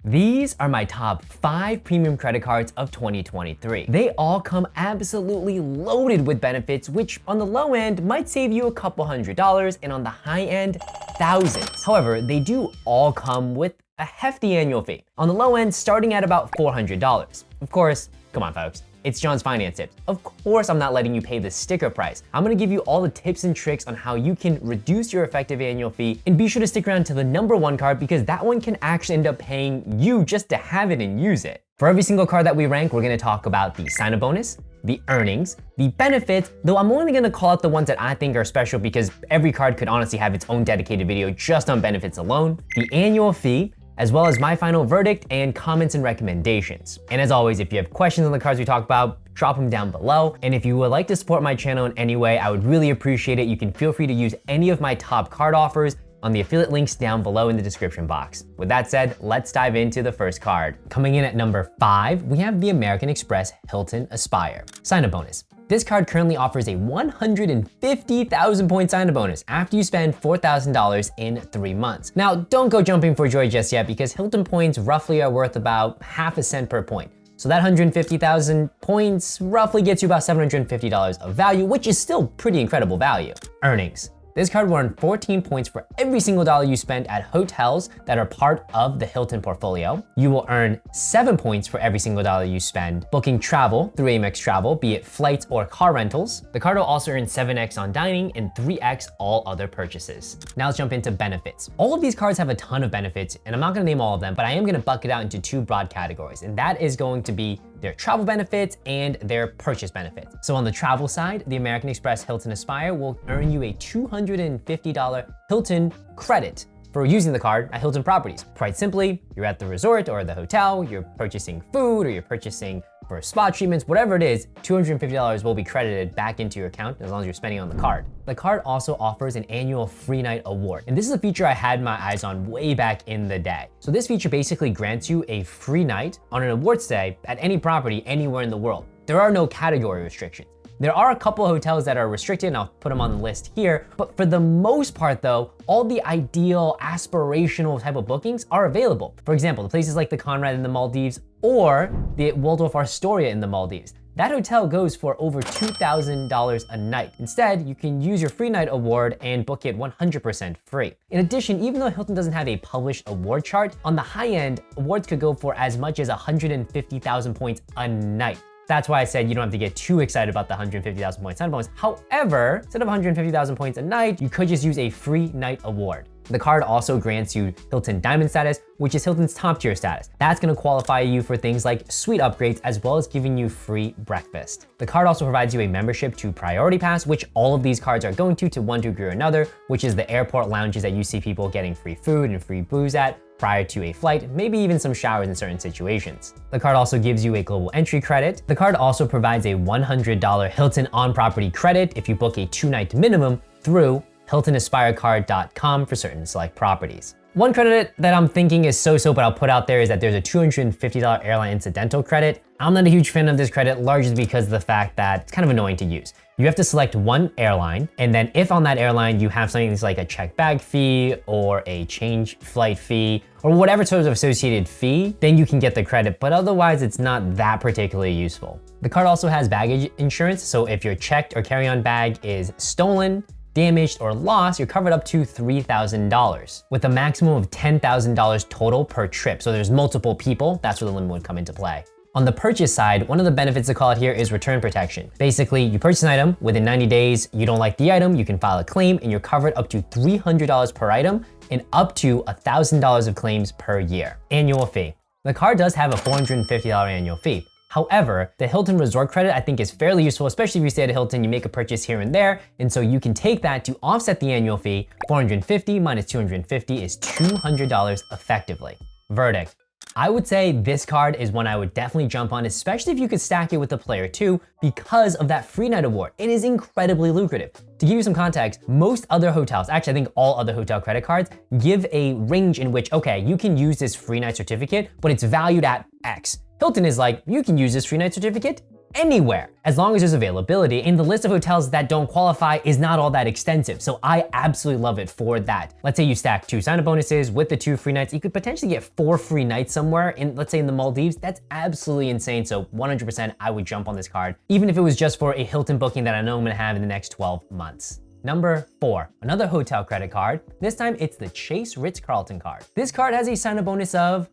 These are my top 5 premium credit cards of 2023. They all come absolutely loaded with benefits, which on the low end might save you a couple $100s and on the high end, thousands. However, they do all come with a hefty annual fee. On the low end, starting at about $400. Of course, come on folks, it's John's Finance Tips. Of course I'm not letting you pay the sticker price. I'm gonna give you all the tips and tricks on how you can reduce your effective annual fee, and be sure to stick around to the number 1 card because that one can actually end up paying you just to have it and use it. For every single card that we rank, we're gonna talk about the sign-up bonus, the earnings, the benefits, though I'm only gonna call out the ones that I think are special because every card could honestly have its own dedicated video just on benefits alone, the annual fee, as well as my final verdict and comments and recommendations. And as always, if you have questions on the cards we talk about, drop them down below. And if you would like to support my channel in any way, I would really appreciate it. You can feel free to use any of my top card offers on the affiliate links down below in the description box. With that said, let's dive into the first card. Coming in at number 5, we have the American Express Hilton Aspire sign-up bonus. This card currently offers a 150,000 point sign-up bonus after you spend $4,000 in 3 months. Now, don't go jumping for joy just yet because Hilton points roughly are worth about half a cent per point. So that 150,000 points roughly gets you about $750 of value, which is still pretty incredible value. Earnings. This card will earn 14 points for every single dollar you spend at hotels that are part of the Hilton portfolio. You will earn 7 points for every single dollar you spend booking travel through Amex Travel, be it flights or car rentals. The card will also earn 7x on dining and 3x all other purchases. Now let's jump into benefits. All of these cards have a ton of benefits, and I'm not gonna name all of them, but I am gonna bucket out into 2 broad categories, and that is going to be their travel benefits and their purchase benefits. So on the travel side, the American Express Hilton Aspire will earn you a $250 Hilton credit for using the card at Hilton properties. Quite simply, you're at the resort or the hotel, you're purchasing food or you're purchasing for spa treatments, whatever it is, $250 will be credited back into your account as long as you're spending on the card. The card also offers an annual free night award. And this is a feature I had my eyes on way back in the day. So this feature basically grants you a free night on an award stay at any property anywhere in the world. There are no category restrictions. There are a couple of hotels that are restricted, and I'll put them on the list here, but for the most part though, all the ideal aspirational type of bookings are available. For example, the places like the Conrad in the Maldives or the Waldorf Astoria in the Maldives. That hotel goes for over $2,000 a night. Instead, you can use your free night award and book it 100% free. In addition, even though Hilton doesn't have a published award chart, on the high end, awards could go for as much as 150,000 points a night. That's why I said you don't have to get too excited about the 150,000 point sign bonus. However, instead of 150,000 points a night, you could just use a free night award. The card also grants you Hilton Diamond status, which is Hilton's top tier status. That's gonna qualify you for things like suite upgrades as well as giving you free breakfast. The card also provides you a membership to Priority Pass, which all of these cards are going to one degree or another, which is the airport lounges that you see people getting free food and free booze at prior to a flight, maybe even some showers in certain situations. The card also gives you a global entry credit. The card also provides a $100 Hilton on-property credit if you book a 2-night minimum through HiltonAspireCard.com for certain select properties. One credit that I'm thinking is so-so, but I'll put out there is that there's a $250 airline incidental credit. I'm not a huge fan of this credit, largely because of the fact that it's kind of annoying to use. You have to select one airline, and then if on that airline you have something that's like a checked bag fee or a change flight fee or whatever sort of associated fee, then you can get the credit, but otherwise it's not that particularly useful. The card also has baggage insurance, so if your checked or carry-on bag is stolen, damaged, or lost, you're covered up to $3,000 with a maximum of $10,000 total per trip. So there's multiple people, that's where the limit would come into play. On the purchase side, one of the benefits to call out here is return protection. Basically, you purchase an item, within 90 days, you don't like the item, you can file a claim and you're covered up to $300 per item and up to $1,000 of claims per year. Annual fee. The card does have a $450 annual fee. However, the Hilton Resort credit I think is fairly useful, especially if you stay at a Hilton, you make a purchase here and there, and so you can take that to offset the annual fee. 450 minus 250 is $200 effectively. Verdict. I would say this card is one I would definitely jump on, especially if you could stack it with the Player 2 because of that free night award. It is incredibly lucrative. To give you some context, most other hotels, actually I think all other hotel credit cards, give a range in which, okay, you can use this free night certificate, but it's valued at X. Hilton is like, you can use this free night certificate anywhere, as long as there's availability, and the list of hotels that don't qualify is not all that extensive, so I absolutely love it for that. Let's say you stack 2 sign-up bonuses with the 2 free nights, you could potentially get 4 free nights somewhere in, let's say in the Maldives. That's absolutely insane, so 100% I would jump on this card, even if it was just for a Hilton booking that I know I'm gonna have in the next 12 months. Number 4, another hotel credit card. This time it's the Chase Ritz-Carlton card. This card has a sign-up bonus of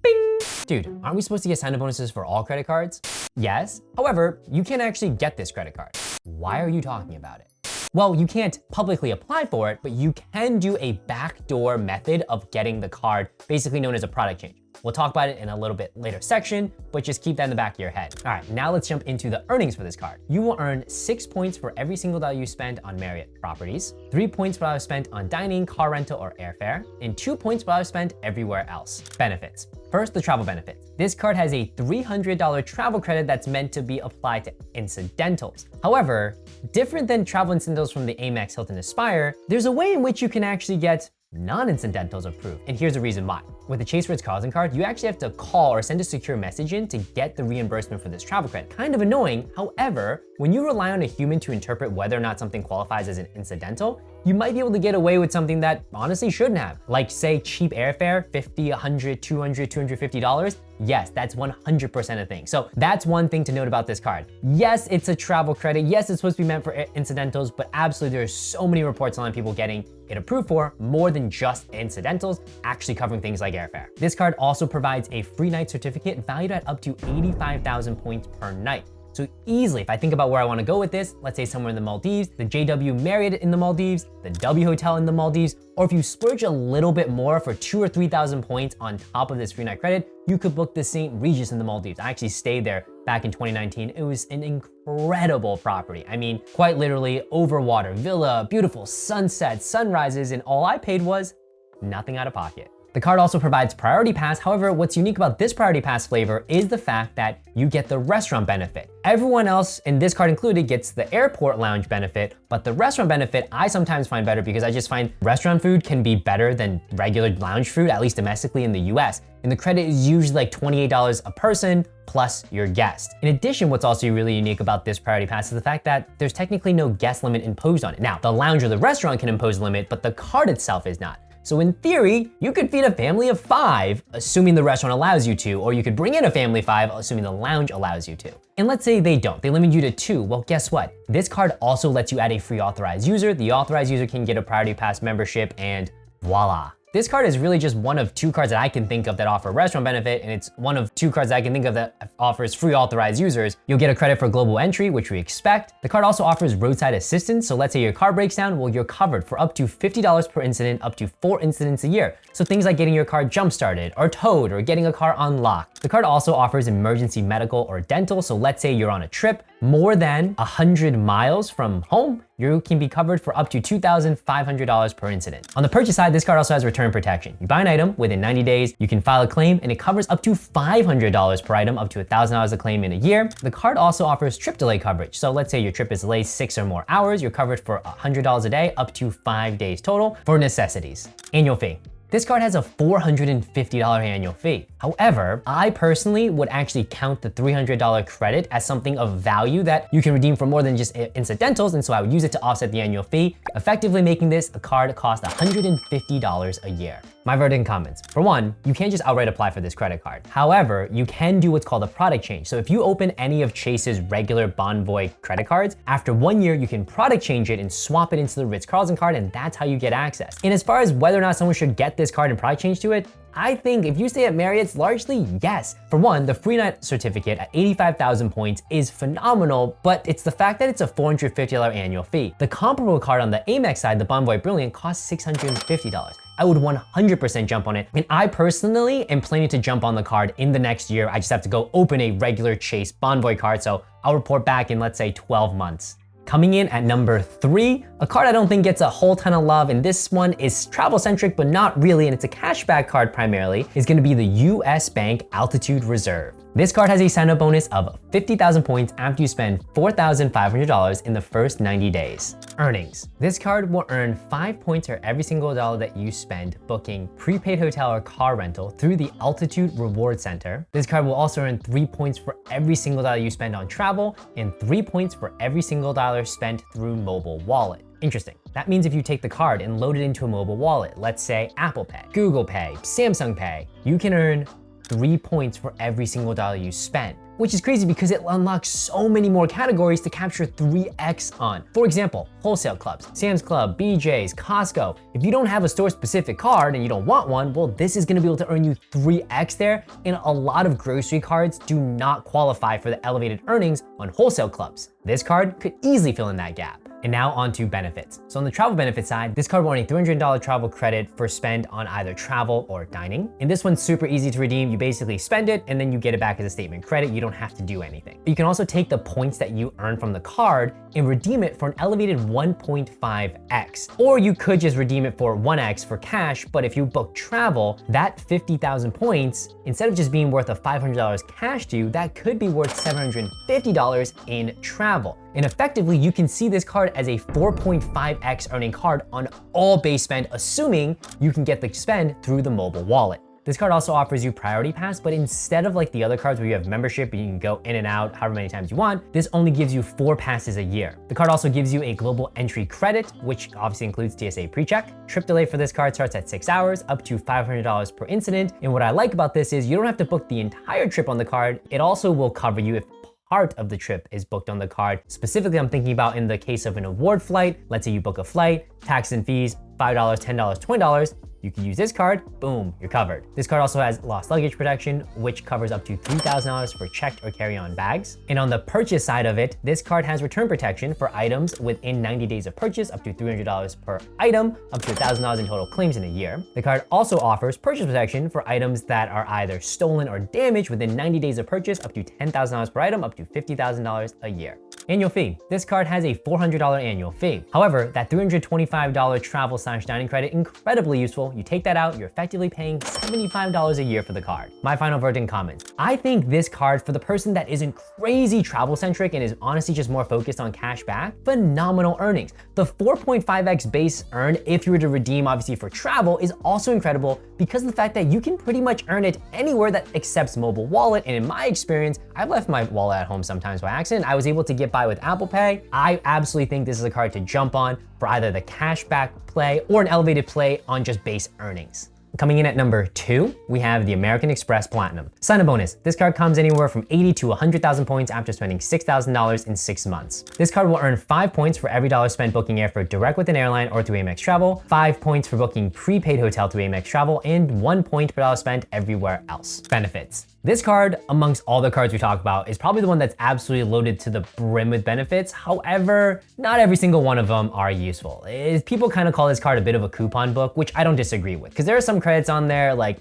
bing. Dude, aren't we supposed to get sign-up bonuses for all credit cards? Yes. However, you can't actually get this credit card. Why are you talking about it? Well, you can't publicly apply for it, but you can do a backdoor method of getting the card, basically known as a product change. We'll talk about it in a little bit later section, but just keep that in the back of your head. All right, now let's jump into the earnings for this card. You will earn 6 points for every single dollar you spend on Marriott properties, 3 points per dollar spent on dining, car rental, or airfare, and 2 points per dollar spent everywhere else. Benefits. First, the travel benefits. This card has a $300 travel credit that's meant to be applied to incidentals. However, different than travel incidentals from the Amex, Hilton, Aspire, there's a way in which you can actually get non-incidentals approved. And here's the reason why. With the Chase Ritz-Carlton card, you actually have to call or send a secure message in to get the reimbursement for this travel credit. Kind of annoying. However, when you rely on a human to interpret whether or not something qualifies as an incidental, you might be able to get away with something that honestly shouldn't have. Like say cheap airfare, $50, $100, $200, $250. Yes, that's 100% a thing. So that's one thing to note about this card. Yes, it's a travel credit. Yes, it's supposed to be meant for incidentals, but absolutely there's so many reports on people getting it approved for more than just incidentals, actually covering things like airfare. This card also provides a free night certificate valued at up to 85,000 points per night. So easily, if I think about where I want to go with this, let's say somewhere in the Maldives, the JW Marriott in the Maldives, the W Hotel in the Maldives, or if you splurge a little bit more for 2,000 or 3,000 points on top of this free night credit, you could book the St. Regis in the Maldives. I actually stayed there back in 2019. It was an incredible property. I mean, quite literally over water, villa, beautiful sunsets, sunrises, and all I paid was nothing out of pocket. The card also provides Priority Pass. However, what's unique about this Priority Pass flavor is the fact that you get the restaurant benefit. Everyone else, and this card included, gets the airport lounge benefit, but the restaurant benefit I sometimes find better because I just find restaurant food can be better than regular lounge food, at least domestically in the US. And the credit is usually like $28 a person plus your guest. In addition, what's also really unique about this Priority Pass is the fact that there's technically no guest limit imposed on it. Now, the lounge or the restaurant can impose a limit, but the card itself is not. So in theory, you could feed a family of 5, assuming the restaurant allows you to, or you could bring in a family of 5, assuming the lounge allows you to. And let's say they don't, they limit you to 2. Well, guess what? This card also lets you add a free authorized user. The authorized user can get a Priority Pass membership and voila. This card is really just one of 2 cards that I can think of that offer restaurant benefit, and it's one of 2 cards that I can think of that offers free authorized users. You'll get a credit for global entry, which we expect. The card also offers roadside assistance, so let's say your car breaks down, well, you're covered for up to $50 per incident, up to 4 incidents a year. So things like getting your car jump-started, or towed, or getting a car unlocked. The card also offers emergency medical or dental, so let's say you're on a trip more than 100 miles from home, you can be covered for up to $2,500 per incident. On the purchase side, this card also has return protection. You buy an item, within 90 days, you can file a claim, and it covers up to $500 per item, up to $1,000 a claim in a year. The card also offers trip delay coverage. So let's say your trip is delayed 6 or more hours, you're covered for $100 a day, up to 5 days total for necessities. Annual fee. This card has a $450 annual fee. However, I personally would actually count the $300 credit as something of value that you can redeem for more than just incidentals, and so I would use it to offset the annual fee, effectively making this a card cost $150 a year. My verdict and comments. For one, you can't just outright apply for this credit card. However, you can do what's called a product change. So if you open any of Chase's regular Bonvoy credit cards, after 1 year, you can product change it and swap it into the Ritz-Carlton card, and that's how you get access. And as far as whether or not someone should get this card and product change to it, I think if you stay at Marriott's, largely yes. For one, the free night certificate at 85,000 points is phenomenal, but it's the fact that it's a $450 annual fee. The comparable card on the Amex side, the Bonvoy Brilliant, costs $650. I would 100% jump on it. And I personally am planning to jump on the card in the next year. I just have to go open a regular Chase Bonvoy card, so I'll report back in, let's say, 12 months. Coming in at number 3, a card I don't think gets a whole ton of love, and this one is travel-centric, but not really, and it's a cashback card primarily, is gonna be the US Bank Altitude Reserve. This card has a sign-up bonus of 50,000 points after you spend $4,500 in the first 90 days. Earnings. This card will earn 5 points for every single dollar that you spend booking prepaid hotel or car rental through the Altitude Reward Center. This card will also earn 3 points for every single dollar you spend on travel and 3 points for every single dollar spent through mobile wallet. Interesting. That means if you take the card and load it into a mobile wallet, let's say Apple Pay, Google Pay, Samsung Pay, you can earn 3 points for every single dollar you spend, which is crazy because it unlocks so many more categories to capture 3x on. For example, wholesale clubs, Sam's Club, BJ's, Costco. If you don't have a store-specific card and you don't want one, well, this is gonna be able to earn you 3x there, and a lot of grocery cards do not qualify for the elevated earnings on wholesale clubs. This card could easily fill in that gap. And now on to benefits. So on the travel benefit side, this card will earn a $300 travel credit for spend on either travel or dining. And this one's super easy to redeem. You basically spend it and then you get it back as a statement credit. You don't have to do anything. You can also take the points that you earn from the card and redeem it for an elevated 1.5x. Or you could just redeem it for 1x for cash, but if you book travel, that 50,000 points, instead of just being worth a $500 cash to you, that could be worth $750 in travel. And effectively, you can see this card as a 4.5x earning card on all base spend, assuming you can get the spend through the mobile wallet. This card also offers you priority pass, but instead of like the other cards where you have membership and you can go in and out however many times you want, this only gives you 4 passes a year. The card also gives you a global entry credit, which obviously includes TSA pre-check. Trip delay for this card starts at 6 hours, up to $500 per incident. And what I like about this is you don't have to book the entire trip on the card. It also will cover you if part of the trip is booked on the card. Specifically, I'm thinking about in the case of an award flight. Let's say you book a flight, tax and fees, $5, $10, $20. You can use this card, boom, you're covered. This card also has lost luggage protection, which covers up to $3,000 for checked or carry-on bags. And on the purchase side of it, this card has return protection for items within 90 days of purchase, up to $300 per item, up to $1,000 in total claims in a year. The card also offers purchase protection for items that are either stolen or damaged within 90 days of purchase, up to $10,000 per item, up to $50,000 a year. Annual fee. This card has a $400 annual fee. However, that $325 travel/dining credit, incredibly useful. You take that out, you're effectively paying $75 a year for the card. My final verdict and comments. I think this card, for the person that isn't crazy travel centric and is honestly just more focused on cash back, phenomenal earnings. The 4.5x base earned if you were to redeem obviously for travel is also incredible because of the fact that you can pretty much earn it anywhere that accepts mobile wallet. And in my experience, I've left my wallet at home sometimes by accident. I was able to get by with Apple Pay. I absolutely think this is a card to jump on for either the cashback play or an elevated play on just base earnings. Coming in at number 2, we have the American Express Platinum. Sign-up bonus. This card comes anywhere from 80 to 100,000 points after spending $6,000 in 6 months. This card will earn 5 points for every dollar spent booking airfare direct with an airline or through Amex Travel, 5 points for booking prepaid hotel through Amex Travel, and 1 point per dollar spent everywhere else. Benefits. This card, amongst all the cards we talked about, is probably the one that's absolutely loaded to the brim with benefits. However, not every single one of them are useful. People kind of call this card a bit of a coupon book, which I don't disagree with, because there are some credits on there like,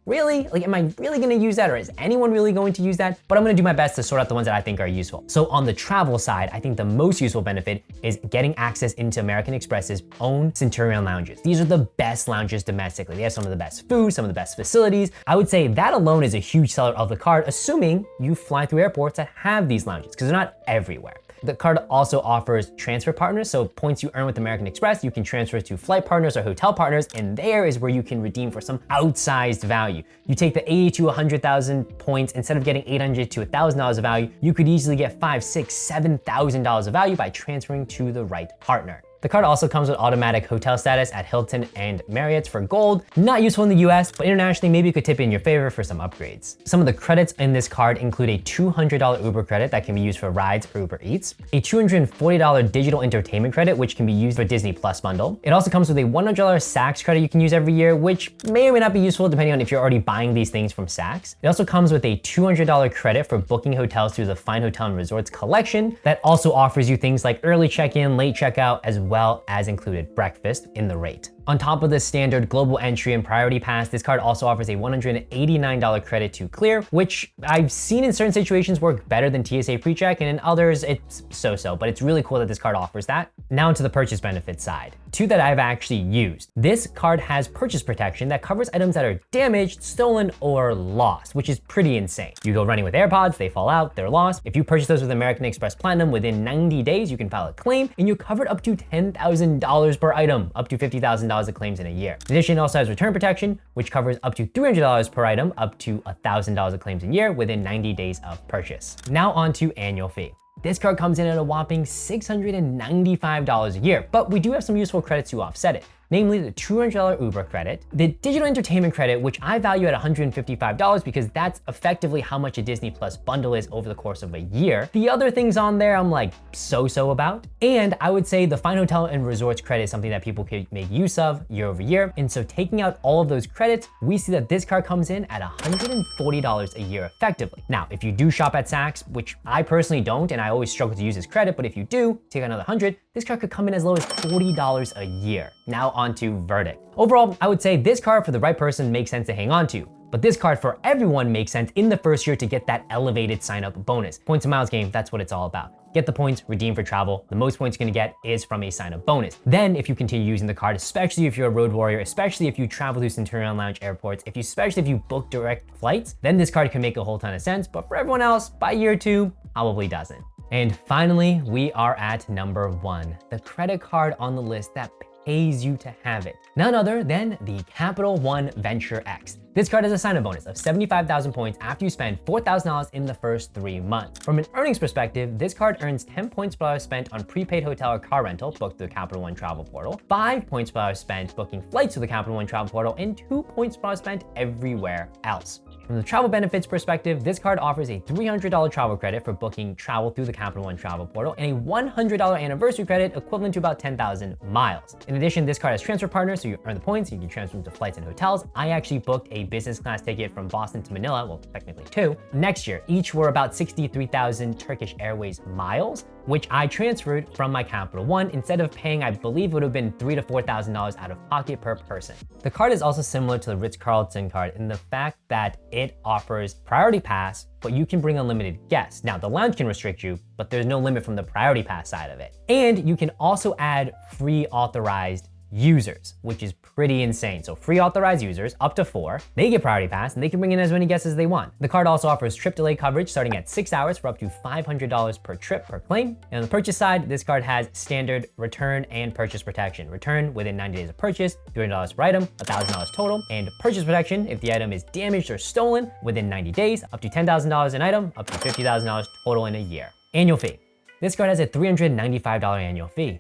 really? Like, am I really gonna use that, or is anyone really going to use that? But I'm gonna do my best to sort out the ones that I think are useful. So on the travel side, I think the most useful benefit is getting access into American Express's own Centurion lounges. These are the best lounges domestically. They have some of the best food, some of the best facilities. I would say that alone is a huge seller of the card, assuming you fly through airports that have these lounges, because they're not everywhere. The card also offers transfer partners, so points you earn with American Express, you can transfer to flight partners or hotel partners, and there is where you can redeem for some outsized value. You take the 80 to 100,000 points, instead of getting $800 to $1,000 of value, you could easily get $5,000, $6,000, $7,000 of value by transferring to the right partner. The card also comes with automatic hotel status at Hilton and Marriott's for gold. Not useful in the US, but internationally, maybe you could tip in your favor for some upgrades. Some of the credits in this card include a $200 Uber credit that can be used for rides or Uber Eats, a $240 digital entertainment credit, which can be used for Disney Plus bundle. It also comes with a $100 Saks credit you can use every year, which may or may not be useful depending on if you're already buying these things from Saks. It also comes with a $200 credit for booking hotels through the Fine Hotel and Resorts collection that also offers you things like early check-in, late checkout, as well as included breakfast in the rate. On top of the standard global entry and priority pass, this card also offers a $189 credit to clear, which I've seen in certain situations work better than TSA PreCheck, and in others it's so-so, but it's really cool that this card offers that. Now to the purchase benefits side. Two that I've actually used. This card has purchase protection that covers items that are damaged, stolen, or lost, which is pretty insane. You go running with AirPods, they fall out, they're lost. If you purchase those with American Express Platinum within 90 days, you can file a claim, and you're covered up to $10,000 per item, up to $50,000 of claims in a year. In addition, it also has return protection, which covers up to $300 per item, up to $1,000 of claims a year within 90 days of purchase. Now on to annual fee. This card comes in at a whopping $695 a year, but we do have some useful credits to offset it. Namely the $200 Uber credit, the digital entertainment credit, which I value at $155 because that's effectively how much a Disney Plus bundle is over the course of a year. The other things on there I'm like so about. And I would say the Fine Hotel and Resorts credit is something that people could make use of year over year. And so taking out all of those credits, we see that this card comes in at $140 a year effectively. Now, if you do shop at Saks, which I personally don't, and I always struggle to use this credit, but if you do, take another 100, this card could come in as low as $40 a year. Now on to verdict. Overall, I would say this card for the right person makes sense to hang on to, but this card for everyone makes sense in the first year to get that elevated sign-up bonus. Points and miles game, that's what it's all about. Get the points, redeem for travel. The most points you're gonna get is from a sign-up bonus. Then if you continue using the card, especially if you're a road warrior, especially if you travel through Centurion Lounge airports, especially if you book direct flights, then this card can make a whole ton of sense. But for everyone else, by year two, probably doesn't. And finally, we are at number 1, the credit card on the list that pays you to have it. None other than the Capital One Venture X. This card has a sign-up bonus of 75,000 points after you spend $4,000 in the first 3 months. From an earnings perspective, this card earns 10 points per hour spent on prepaid hotel or car rental booked through the Capital One Travel Portal, 5 points per hour spent booking flights through the Capital One Travel Portal, and 2 points per hour spent everywhere else. From the travel benefits perspective, this card offers a $300 travel credit for booking travel through the Capital One Travel Portal and a $100 anniversary credit equivalent to about 10,000 miles. In addition, this card has transfer partners, so you earn the points, you can transfer them to flights and hotels. I actually booked a business class ticket from Boston to Manila, well, technically 2, next year. Each were about 63,000 Turkish Airways miles, which I transferred from my Capital One instead of paying, I believe it would have been $3,000 to $4,000 out of pocket per person. The card is also similar to the Ritz-Carlton card in the fact that it offers priority pass, but you can bring unlimited guests. Now, the lounge can restrict you, but there's no limit from the priority pass side of it. And you can also add free authorized users, which is pretty insane. So free authorized users, up to 4, they get priority pass and they can bring in as many guests as they want. The card also offers trip delay coverage starting at 6 hours for up to $500 per trip per claim. And on the purchase side, this card has standard return and purchase protection. Return within 90 days of purchase, $300 per item, $1,000 total, and purchase protection if the item is damaged or stolen within 90 days, up to $10,000 an item, up to $50,000 total in a year. Annual fee. This card has a $395 annual fee.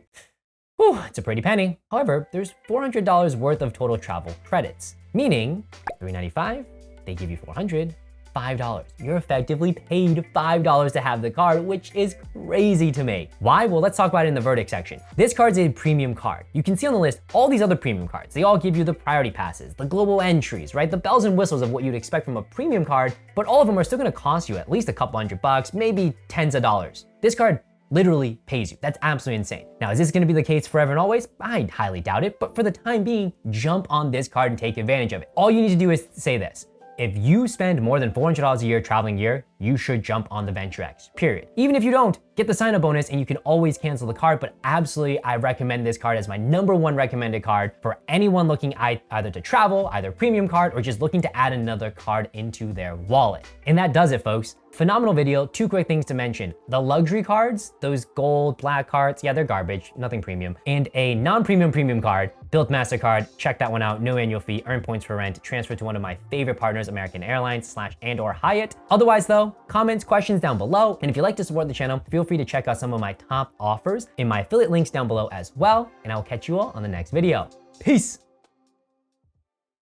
Whew, it's a pretty penny. However, there's $400 worth of total travel credits, meaning $395, they give you $400, $5. You're effectively paid $5 to have the card, which is crazy to me. Why? Well, let's talk about it in the verdict section. This card's a premium card. You can see on the list all these other premium cards. They all give you the priority passes, the global entries, right? The bells and whistles of what you'd expect from a premium card, but all of them are still gonna cost you at least a couple $100, maybe tens of dollars. This card literally pays you. That's absolutely insane. Now, is this gonna be the case forever and always? I highly doubt it, but for the time being, jump on this card and take advantage of it. All you need to do is say this: if you spend more than $400 a year traveling year, you should jump on the Venture X, period. Even if you don't, get the sign-up bonus and you can always cancel the card, but absolutely I recommend this card as my #1 recommended card for anyone looking either to travel, either premium card, or just looking to add another card into their wallet. And that does it, folks. Phenomenal video. 2 quick things to mention. The luxury cards, those gold, black cards, yeah, they're garbage, nothing premium. And a non-premium premium card, Built MasterCard, check that one out, no annual fee, earn points for rent, transfer to one of my favorite partners, American Airlines /and/or Hyatt. Otherwise though, comments, questions down below. And if you'd like to support the channel, feel free to check out some of my top offers in my affiliate links down below as well. And I will catch you all on the next video. Peace.